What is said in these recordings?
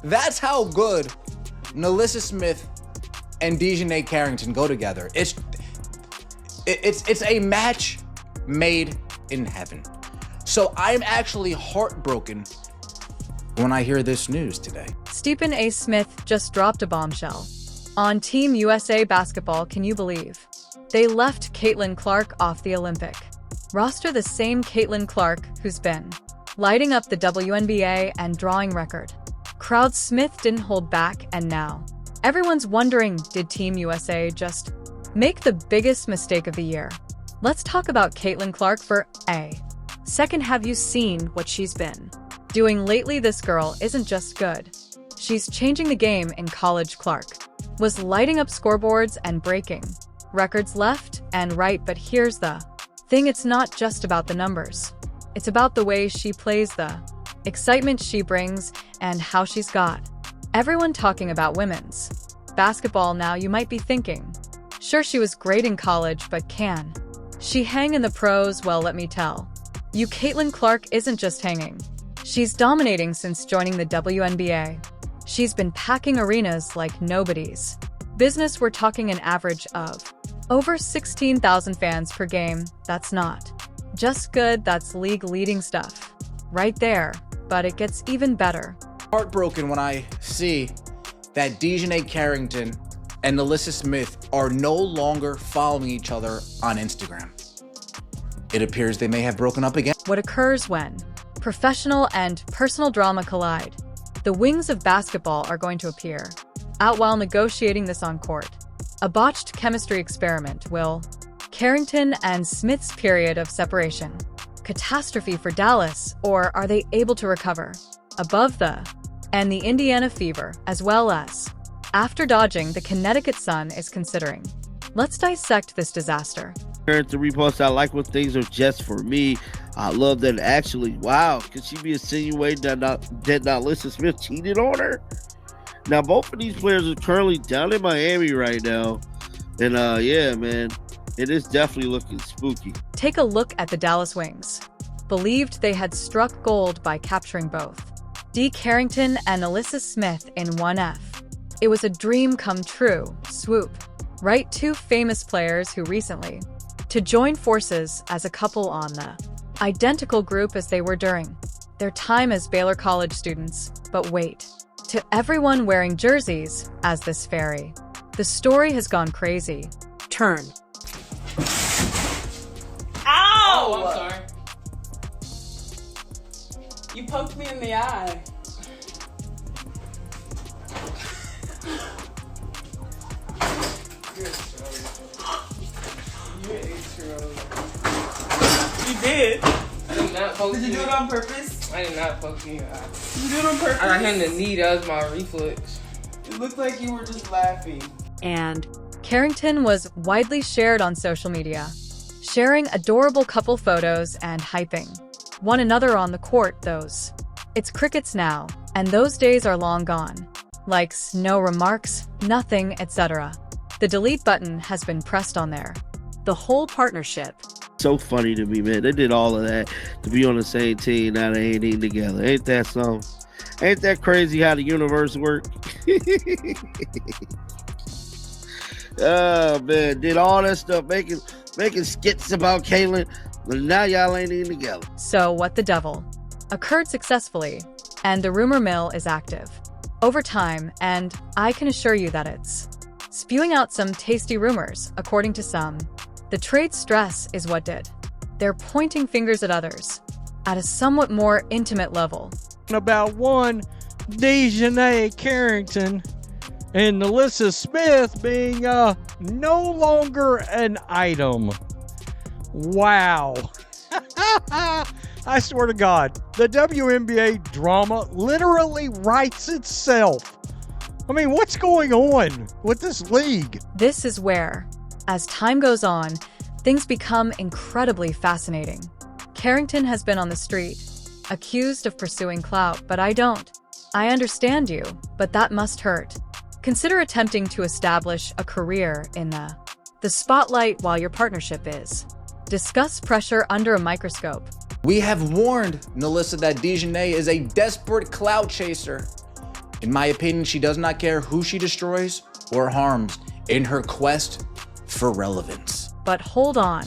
That's how good NaLyssa Smith and DiJonai Carrington go together. It's a match made in heaven. So I'm actually heartbroken when I hear this news today. Stephen A. Smith just dropped a bombshell. On Team USA basketball, can you believe? They left Caitlin Clark off the Olympic roster, the same Caitlin Clark who's been lighting up the WNBA and drawing record crowds. Smith didn't hold back, and now everyone's wondering, did Team USA just make the biggest mistake of the year? Let's talk about Caitlin Clark for a second. Have you seen what she's been doing lately? This girl isn't just good. She's changing the game in college. Clark was lighting up scoreboards and breaking records left and right. But here's the thing, it's not just about the numbers. It's about the way she plays, the excitement she brings, and how she's got everyone talking about women's basketball now. You might be thinking, sure, she was great in college, but can she hang in the pros? Well, let me tell you, Caitlin Clark isn't just hanging. She's dominating since joining the WNBA. She's been packing arenas like nobody's business. We're talking an average of over 16,000 fans per game. That's not just good, that's league-leading stuff right there. But it gets even better. Heartbroken when I see that DiJonai Carrington and NaLyssa Smith are no longer following each other on Instagram. It appears they may have broken up again. What occurs when professional and personal drama collide? The wings of basketball are going to appear out while negotiating this on court. A botched chemistry experiment. Will Carrington and Smith's period of separation catastrophe for Dallas, or are they able to recover above the Indiana fever, as well as after dodging the Connecticut sun is considering? Let's dissect this disaster. To repost, I like when things are just for me. I love that. Actually, wow, could she be insinuating that NaLyssa Smith cheated on her? Now, both of these players are currently down in Miami right now, and yeah, man, it is definitely looking spooky. Take a look at the Dallas Wings. Believed they had struck gold by capturing both D. Carrington and NaLyssa Smith in 1F. It was a dream come true. Swoop. Right, two famous players who recently to join forces as a couple on the identical group as they were during their time as Baylor College students. But wait, to everyone wearing jerseys as this fairy, the story has gone crazy. Turn. Ow! Oh, I'm sorry. You poked me in the eye. You did. I did not poke Did you do it on purpose? I did not poke you in the eye. Did you do it on purpose? I got him in the knee. That was my reflex. It looked like you were just laughing. And Carrington was widely shared on social media, sharing adorable couple photos and hyping one another on the court. It's crickets now, and those days are long gone. Likes, no remarks, nothing, etc. The delete button has been pressed on there. The whole partnership. So funny to me, man. They did all of that to be on the same team. Now they ain't even together. Ain't that something? Ain't that crazy how the universe works? Oh man, did all that stuff, making skits about Caitlin, but now y'all ain't even together. So what the devil occurred successfully, and the rumor mill is active over time, and I can assure you that it's spewing out some tasty rumors. According to some, the trade stress is what did. They're pointing fingers at others at a somewhat more intimate level. About one DiJonai Carrington and NaLyssa Smith being no longer an item. Wow. I swear to God, the WNBA drama literally writes itself. I mean, what's going on with this league? This is where, as time goes on, things become incredibly fascinating. Carrington has been on the street, accused of pursuing clout, but I understand you, but that must hurt. Consider attempting to establish a career in the spotlight while your partnership is. Discuss pressure under a microscope. We have warned NaLyssa that DiJonai is a desperate clout chaser. In my opinion, she does not care who she destroys or harms in her quest for relevance. But hold on.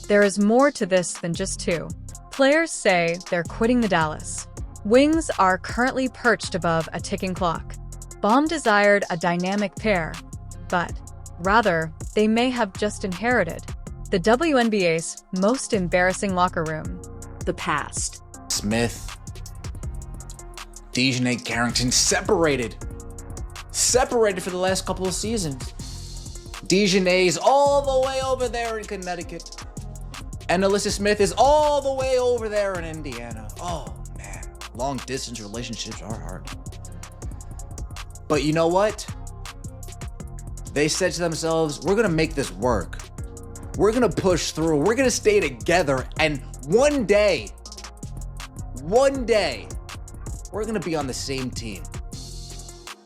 There is more to this than just two. Players say they're quitting the Dallas Wings are currently perched above a ticking clock. Bomb desired a dynamic pair, but rather, they may have just inherited the WNBA's most embarrassing locker room. The past. Smith, DiJonai Carrington separated for the last couple of seasons. DiJonai's all the way over there in Connecticut, and NaLyssa Smith is all the way over there in Indiana. Oh man, long distance relationships are hard. But you know what? They said to themselves, we're gonna make this work. We're gonna push through. We're gonna stay together, and one day, we're gonna be on the same team.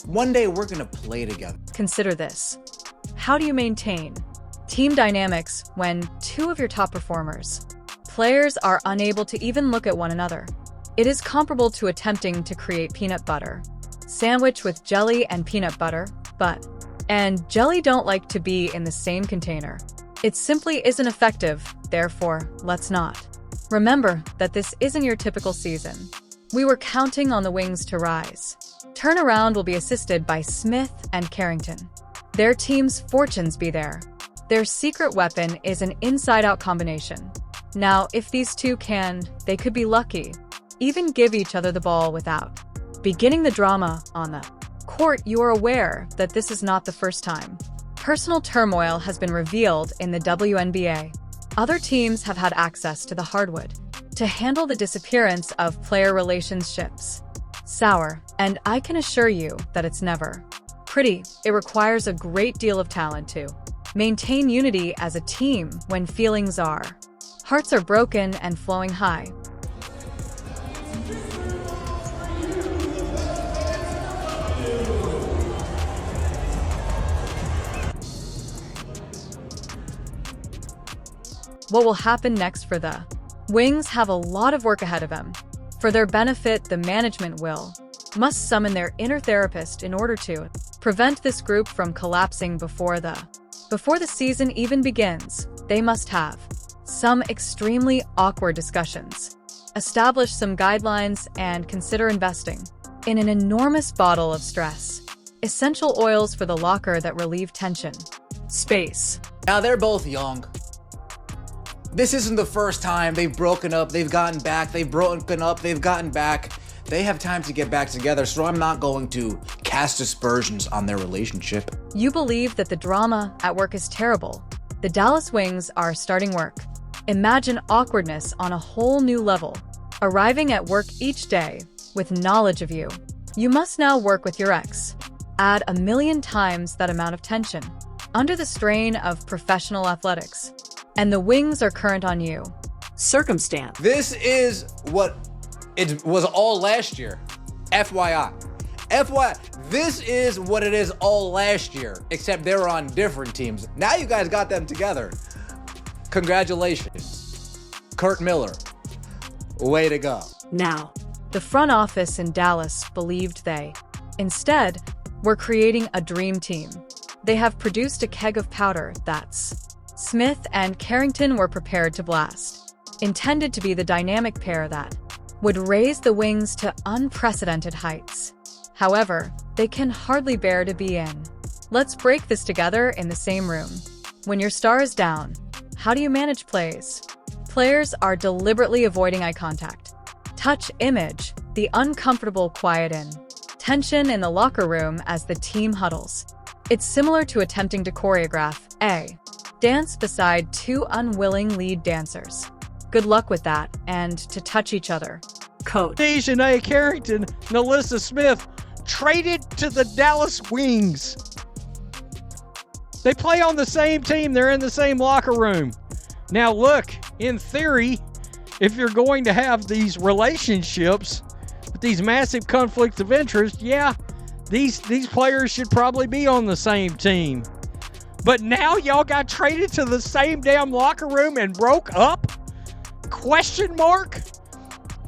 One day we're gonna play together. Consider this. How do you maintain team dynamics when two of your top players are unable to even look at one another? It is comparable to attempting to create peanut butter sandwich with jelly and peanut butter, and jelly don't like to be in the same container. It simply isn't effective, therefore, let's not. Remember that this isn't your typical season. We were counting on the Wings to rise. Turnaround will be assisted by Smith and Carrington. Their team's fortunes be there. Their secret weapon is an inside-out combination. Now, if these two they could be lucky. Even give each other the ball without beginning the drama on the court. You are aware that this is not the first time personal turmoil has been revealed in the WNBA. Other teams have had access to the hardwood to handle the disappearance of player relationships. Sour, and I can assure you that it's never pretty. It requires a great deal of talent to maintain unity as a team when hearts are broken and flowing high. What will happen next for the Wings have a lot of work ahead of them. For their benefit, the management must summon their inner therapist in order to prevent this group from collapsing before the season even begins. They must have some extremely awkward discussions, establish some guidelines, and consider investing in an enormous bottle of stress. Essential oils for the locker that relieve tension. Space. Now they're both young. This isn't the first time they've broken up, they've gotten back, they've broken up, they've gotten back. They have time to get back together, so I'm not going to cast aspersions on their relationship. You believe that the drama at work is terrible. The Dallas Wings are starting work. Imagine awkwardness on a whole new level. Arriving at work each day with knowledge of you. You must now work with your ex. Add 1,000,000 times that amount of tension. Under the strain of professional athletics. And the Wings are current on you. Circumstance. This is what it was all last year. FYI. This is what it is all last year, except they were on different teams. Now you guys got them together. Congratulations. Kurt Miller. Way to go. Now. The front office in Dallas believed they, instead, were creating a dream team. They have produced a keg of powder that's Smith and Carrington were prepared to blast, intended to be the dynamic pair that would raise the Wings to unprecedented heights. However, they can hardly bear to be in. Let's break this together in the same room. When your star is down, how do you manage plays? Players are deliberately avoiding eye contact. Touch image, the uncomfortable quiet tension in the locker room as the team huddles. It's similar to attempting to choreograph a dance beside two unwilling lead dancers. Good luck with that, and to touch each other. Coach. DiJonai Carrington, NaLyssa Smith, traded to the Dallas Wings. They play on the same team. They're in the same locker room. Now look, in theory, if you're going to have these relationships with these massive conflicts of interest, yeah, these players should probably be on the same team. But now y'all got traded to the same damn locker room and broke up? Question mark?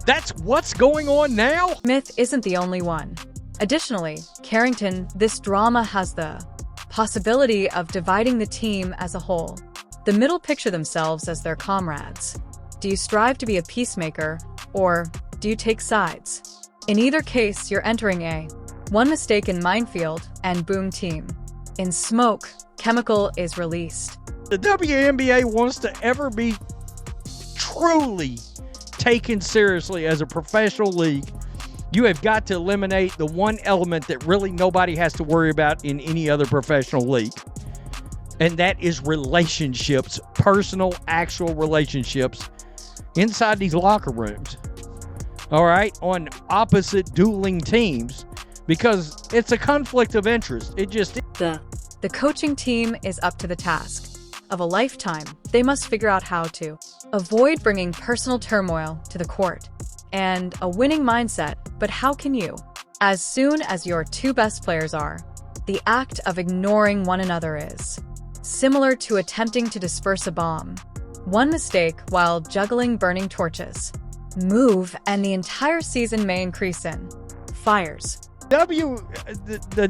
That's what's going on now? Smith isn't the only one. Additionally, Carrington, this drama has the possibility of dividing the team as a whole. The middle picture themselves as their comrades. Do you strive to be a peacemaker, or do you take sides? In either case, you're entering a one mistake in minefield, and boom team. In smoke, chemical is released. The WNBA wants to ever be truly taken seriously as a professional league. You have got to eliminate the one element that really nobody has to worry about in any other professional league. And that is relationships, personal, actual relationships inside these locker rooms. All right, on opposite dueling teams, because it's a conflict of interest. It just is. The coaching team is up to the task of a lifetime. They must figure out how to avoid bringing personal turmoil to the court and a winning mindset. But how can you? As soon as your two best players are, the act of ignoring one another is similar to attempting to disperse a bomb. One mistake while juggling burning torches. Move and the entire season may increase in fires. The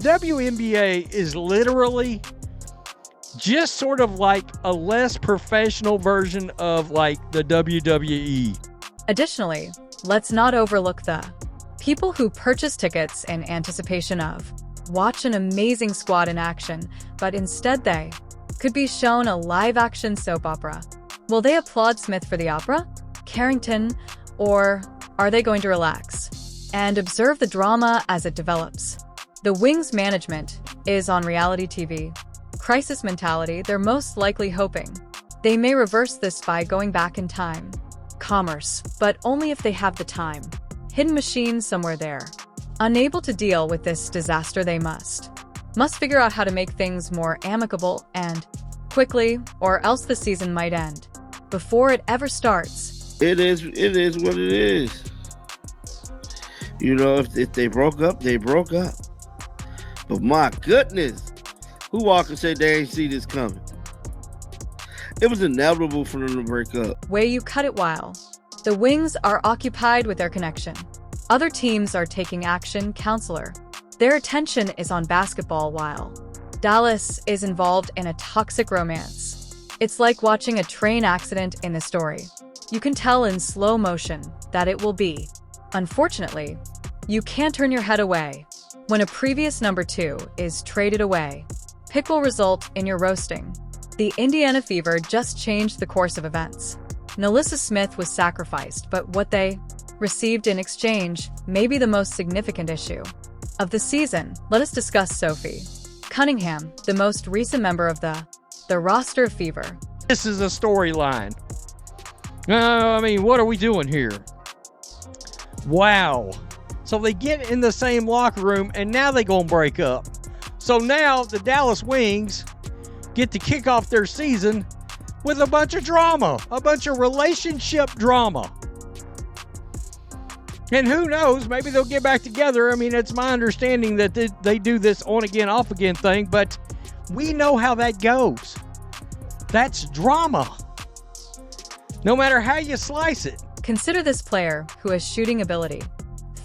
WNBA is literally just sort of like a less professional version of like the WWE. Additionally, let's not overlook the people who purchase tickets in anticipation of watch an amazing squad in action, but instead they could be shown a live-action soap opera. Will they applaud Smith for the opera, Carrington, or are they going to relax and observe the drama as it develops? The Wings management is on reality TV. Crisis mentality, they're most likely hoping they may reverse this by going back in time. Commerce, but only if they have the time. Hidden machine somewhere there. Unable to deal with this disaster, they must figure out how to make things more amicable and quickly, or else the season might end before it ever starts. It is what it is. You know, if they broke up, they broke up. But my goodness, who walk and say they ain't see this coming? It was inevitable for them to break up. Way you cut it while the Wings are occupied with their connection. Other teams are taking action, counselor. Their attention is on basketball while Dallas is involved in a toxic romance. It's like watching a train accident in the story. You can tell in slow motion that it will be. Unfortunately, you can't turn your head away when a previous number 2 is traded away. Pick will result in your roasting. The Indiana Fever just changed the course of events. Nelissa Smith was sacrificed, but what they received in exchange may be the most significant issue of the season. Let us discuss Sophie Cunningham, the most recent member of the roster of Fever. This is a storyline. I mean, what are we doing here? Wow. So they get in the same locker room, and now they gonna break up. So now the Dallas Wings get to kick off their season with a bunch of drama, a bunch of relationship drama. And who knows, maybe they'll get back together. I mean, it's my understanding that they do this on again, off again thing, but we know how that goes. That's drama. No matter how you slice it. Consider this player who has shooting ability,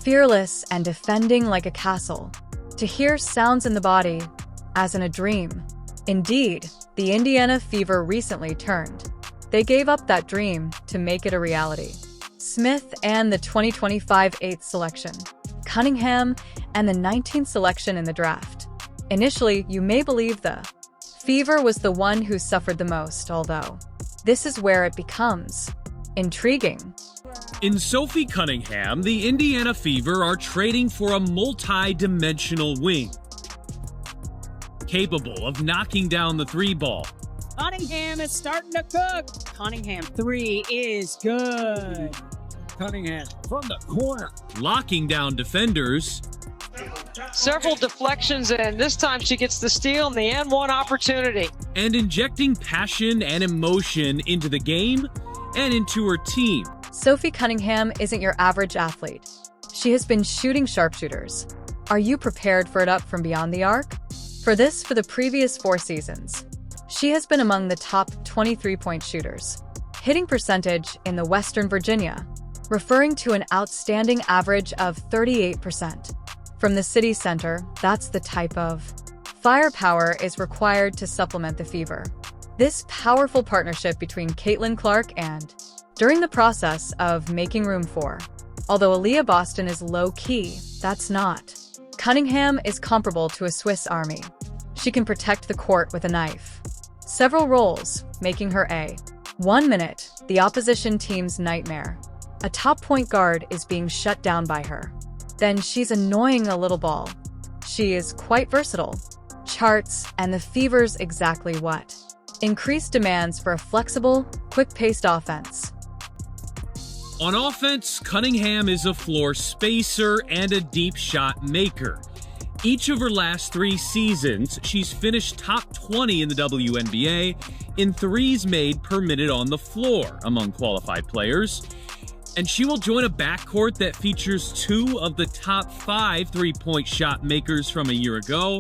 fearless and defending like a castle. To hear sounds in the body as in a dream. Indeed, the Indiana Fever recently turned. They gave up that dream to make it a reality. Smith and the 2025 8th selection. Cunningham and the 19th selection in the draft. Initially, you may believe the Fever was the one who suffered the most, although this is where it becomes intriguing. In Sophie Cunningham, the Indiana Fever are trading for a multi-dimensional wing, capable of knocking down the three ball. Cunningham is starting to cook. Cunningham 3 is good. Cunningham from the corner. Locking down defenders. Several deflections, and this time she gets the steal and the N1 opportunity. And injecting passion and emotion into the game and into her team. Sophie Cunningham isn't your average athlete. She has been shooting sharpshooters. Are you prepared for it up from beyond the arc? For the previous 4 seasons, she has been among the top 23-point shooters. Hitting percentage in the Western Virginia, referring to an outstanding average of 38%. From the city center, that's the type of firepower is required to supplement the Fever. This powerful partnership between Caitlin Clark and, during the process of making room for, although Aaliyah Boston is low-key, that's not. Cunningham is comparable to a Swiss army. She can protect the court with a knife. Several roles, making her a 1 minute, the opposition team's nightmare. A top point guard is being shut down by her. Then she's annoying a little ball. She is quite versatile. Charts and the Fever's exactly what. Increased demands for a flexible, quick-paced offense. On offense, Cunningham is a floor spacer and a deep shot maker. Each of her last 3 seasons, she's finished top 20 in the WNBA in threes made per minute on the floor among qualified players. And she will join a backcourt that features 2 of the top 5 three-point shot makers from a year ago,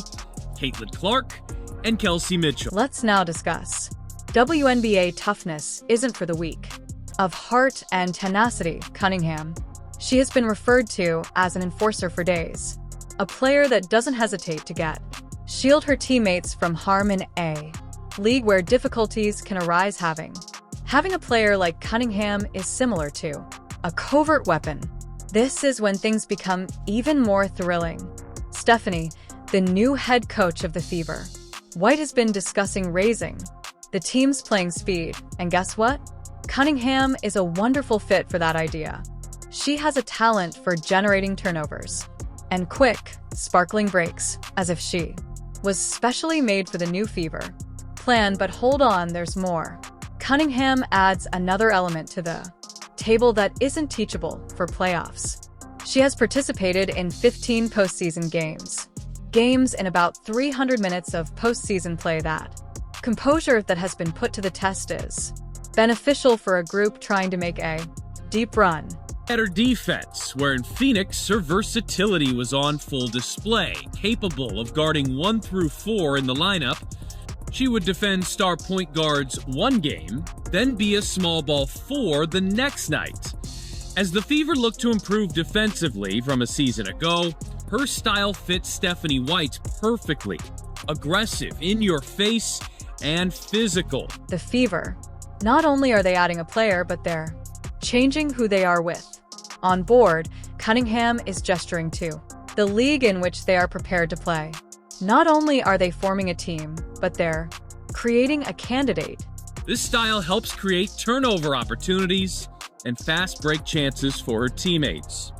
Caitlin Clark and Kelsey Mitchell. Let's now discuss. WNBA toughness isn't for the weak. Of heart and tenacity, Cunningham. She has been referred to as an enforcer for days. A player that doesn't hesitate to shield her teammates from harm in a league where difficulties can arise. Having a player like Cunningham is similar to a covert weapon. This is when things become even more thrilling. Stephanie, the new head coach of the Fever. White has been discussing raising the team's playing speed, and guess what? Cunningham is a wonderful fit for that idea. She has a talent for generating turnovers and quick, sparkling breaks, as if she was specially made for the new Fever plan. But hold on, there's more. Cunningham adds another element to the table that isn't teachable for playoffs. She has participated in 15 postseason games in about 300 minutes of postseason play. That composure that has been put to the test is beneficial for a group trying to make a deep run. At her defense, where in Phoenix, her versatility was on full display. Capable of guarding 1 through 4 in the lineup, she would defend star point guards one game, then be a small ball 4 the next night. As the Fever look to improve defensively from a season ago, her style fits Stephanie White perfectly. Aggressive, in your face, and physical. The Fever. Not only are they adding a player, but they're changing who they are with. On board, Cunningham is gesturing to the league in which they are prepared to play. Not only are they forming a team, but they're creating a candidate. This style helps create turnover opportunities and fast break chances for her teammates,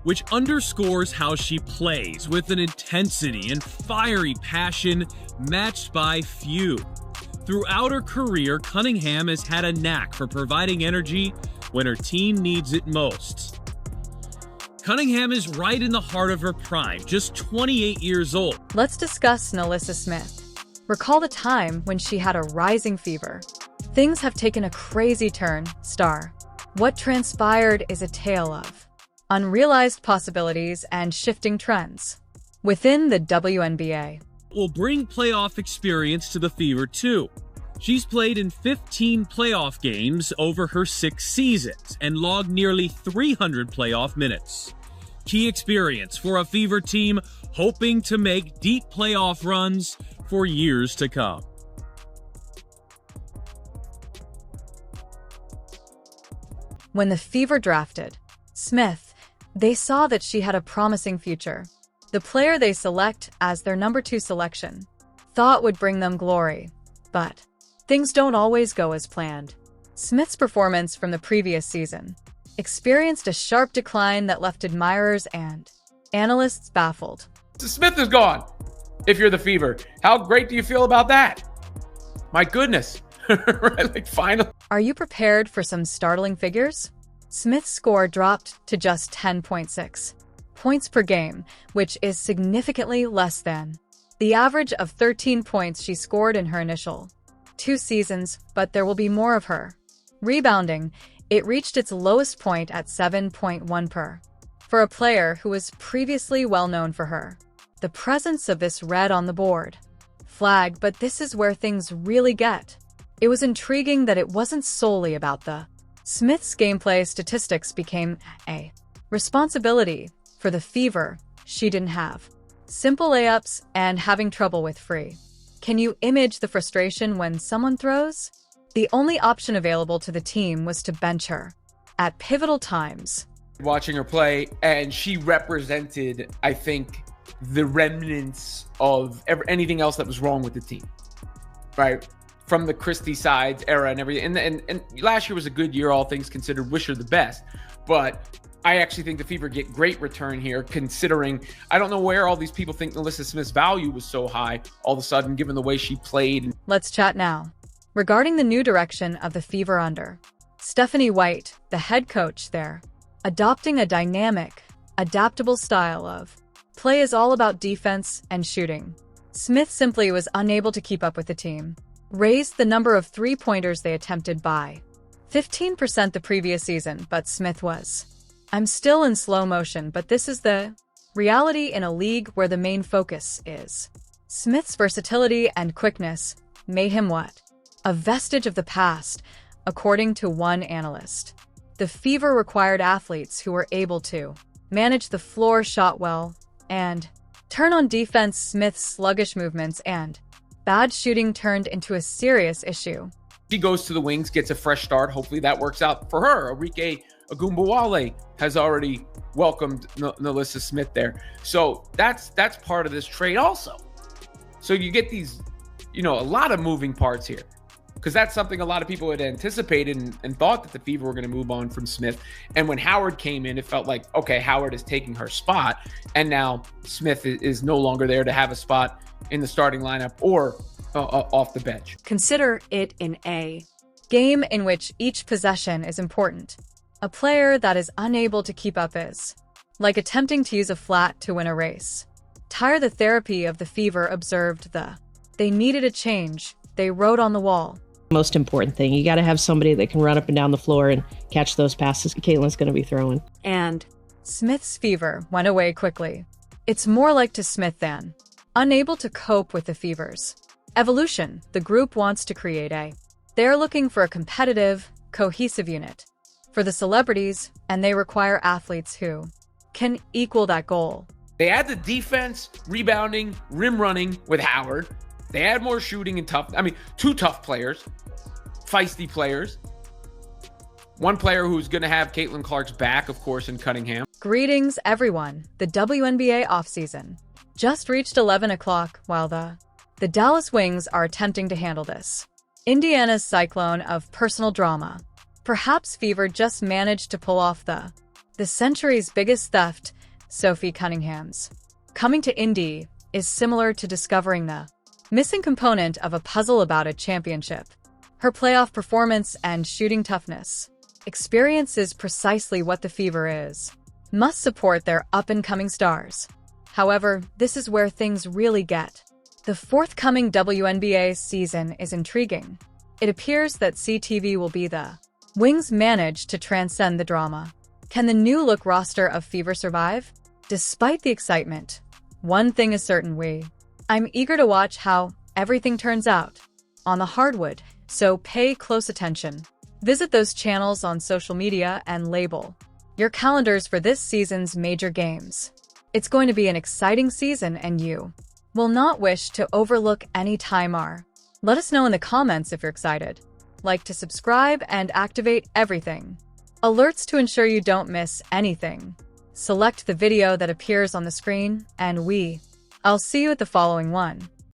which underscores how she plays with an intensity and fiery passion matched by few. Throughout her career, Cunningham has had a knack for providing energy when her team needs it most. Cunningham is right in the heart of her prime, just 28 years old. Let's discuss NaLyssa Smith. Recall the time when she had a rising fever. Things have taken a crazy turn, star. What transpired is a tale of unrealized possibilities and shifting trends within the WNBA. Will bring playoff experience to the Fever too. She's played in 15 playoff games over her 6 seasons and logged nearly 300 playoff minutes. Key experience for a Fever team hoping to make deep playoff runs for years to come. When the Fever drafted Smith, they saw that she had a promising future. The player they select as their number 2 selection thought would bring them glory. But things don't always go as planned. Smith's performance from the previous season experienced a sharp decline that left admirers and analysts baffled. Smith is gone. If you're the Fever, how great do you feel about that? My goodness. Right, like final. Are you prepared for some startling figures? Smith's score dropped to just 10.6 points per game, which is significantly less than the average of 13 points she scored in her initial 2 seasons, but there will be more of her. Rebounding, it reached its lowest point at 7.1 per. For a player who was previously well known for her, the presence of this red on the board flag, but this is where things really get. It was intriguing that it wasn't solely about the Smith's gameplay statistics became a responsibility for the Fever. she didn't have. Simple layups and having trouble with free. Can you image the frustration when someone throws? The only option available to the team was to bench her at pivotal times. Watching her play, and she represented, I think, the remnants of anything else that was wrong with the team, right? From the Christie Sides era and everything. And last year was a good year, all things considered. Wish her the best. But I actually think the Fever get great return here, considering I don't know where all these people think NaLyssa Smith's value was so high all of a sudden, given the way she played. Let's chat now. Regarding the new direction of the Fever under Stephanie White, the head coach there, adopting a dynamic, adaptable style of play is all about defense and shooting. Smith simply was unable to keep up with the team. Raised the number of three-pointers they attempted by 15% the previous season, but Smith was. I'm still in slow motion, but this is the reality in a league where the main focus is. Smith's versatility and quickness made him what? A vestige of the past, according to one analyst. The Fever required athletes who were able to manage the floor shot well and turn on defense. Smith's sluggish movements and bad shooting turned into a serious issue. She goes to the wings, gets a fresh start. Hopefully that works out for her. Arike Ogunbowale has already welcomed NaLyssa Smith there. So that's part of this trade also. So you get these, a lot of moving parts here, because that's something a lot of people had anticipated and thought that the Fever were going to move on from Smith. And when Howard came in, it felt like, okay, Howard is taking her spot. And now Smith is no longer there to have a spot in the starting lineup or off the bench. Consider it in a game in which each possession is important. A player that is unable to keep up is like attempting to use a flat to win a race. Tire the therapy of the Fever observed they needed a change. They wrote on the wall. Most important thing, you got to have somebody that can run up and down the floor and catch those passes Caitlin's going to be throwing. And Smith's Fever went away quickly. It's more like to Smith than unable to cope with the Fever's evolution. The group wants to create they're looking for a competitive, cohesive unit for the celebrities, and they require athletes who can equal that goal. They add the defense, rebounding, rim running with Howard. They add more shooting and two tough players, feisty players. One player who's going to have Caitlin Clark's back, of course, in Cunningham. Greetings, everyone. The WNBA offseason just reached 11 o'clock while the Dallas Wings are attempting to handle this Indiana's cyclone of personal drama. Perhaps Fever just managed to pull off the century's biggest theft. Sophie Cunningham's coming to Indy is similar to discovering the missing component of a puzzle about a championship. Her playoff performance and shooting toughness experience is precisely what the Fever is. Must support their up-and-coming stars. However, this is where things really get. The forthcoming WNBA season is intriguing. It appears that CTV will be the Wings manage to transcend the drama. Can the new-look roster of Fever survive? Despite the excitement, one thing is certain, I'm eager to watch how everything turns out on the hardwood, so pay close attention. Visit those channels on social media and label your calendars for this season's major games. It's going to be an exciting season, and you will not wish to overlook any time. Let us know in the comments if you're excited. Like to subscribe and activate everything alerts to ensure you don't miss anything. Select the video that appears on the screen, and I'll see you at the following one.